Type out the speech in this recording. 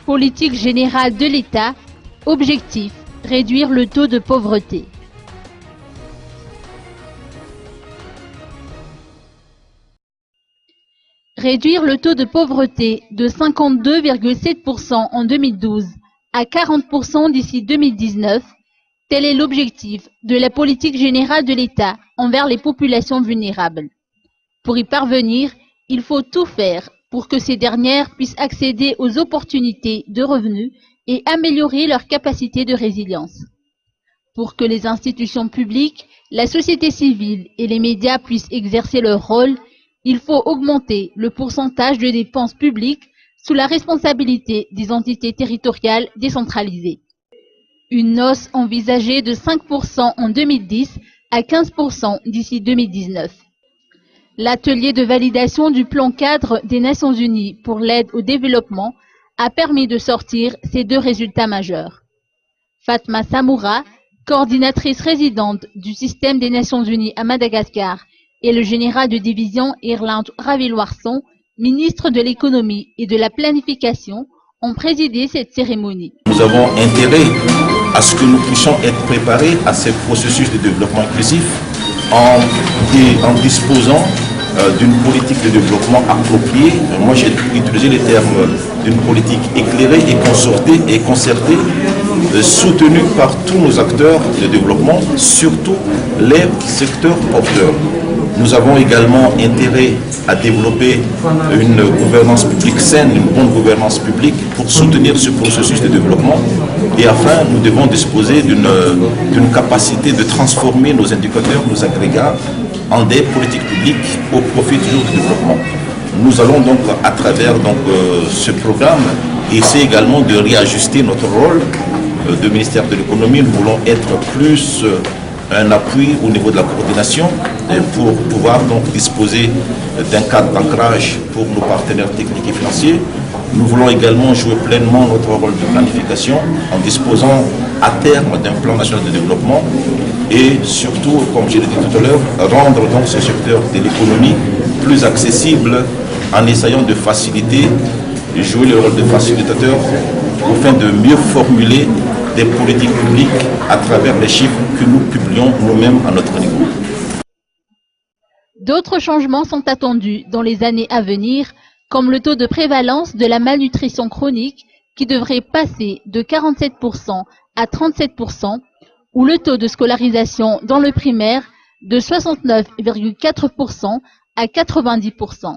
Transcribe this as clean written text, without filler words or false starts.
Politique générale de l'État. Objectif, réduire le taux de pauvreté. Réduire le taux de pauvreté de 52,7% en 2012 à 40% d'ici 2019, tel est l'objectif de la politique générale de l'État envers les populations vulnérables. Pour y parvenir, il faut tout faire pour que ces dernières puissent accéder aux opportunités de revenus et améliorer leur capacité de résilience. Pour que les institutions publiques, la société civile et les médias puissent exercer leur rôle, il faut augmenter le pourcentage de dépenses publiques sous la responsabilité des entités territoriales décentralisées. Une hausse envisagée de 5% en 2010 à 15% d'ici 2019. L'atelier de validation du plan cadre des Nations Unies pour l'aide au développement a permis de sortir ces deux résultats majeurs. Fatma Samoura, coordinatrice résidente du système des Nations Unies à Madagascar, et le général de division Irlande Raviloirson, ministre de l'économie et de la planification, ont présidé cette cérémonie. Nous avons intérêt à ce que nous puissions être préparés à ces processus de développement inclusif en disposant d'une politique de développement appropriée. Moi, j'ai utilisé les termes d'une politique éclairée et concertée, soutenue par tous nos acteurs de développement, surtout les secteurs porteurs. Nous avons également intérêt à développer une gouvernance publique saine, une bonne gouvernance publique pour soutenir ce processus de développement. Et enfin, nous devons disposer d'une capacité de transformer nos indicateurs, nos agrégats, en des politiques publiques au profit toujours du développement. Nous allons donc, à travers ce programme, essayer également de réajuster notre rôle de ministère de l'économie. Nous voulons être plus un appui au niveau de la coordination pour pouvoir donc disposer d'un cadre d'ancrage pour nos partenaires techniques et financiers. Nous voulons également jouer pleinement notre rôle de planification en disposant à terme d'un plan national de développement et surtout, comme je l'ai dit tout à l'heure, rendre donc ce secteur de l'économie plus accessible en essayant de faciliter, de jouer le rôle de facilitateur afin de mieux formuler des politiques publiques à travers les chiffres que nous publions nous-mêmes à notre niveau. D'autres changements sont attendus dans les années à venir, comme le taux de prévalence de la malnutrition chronique qui devrait passer de 47% à 37%, ou le taux de scolarisation dans le primaire de 69,4% à 90%.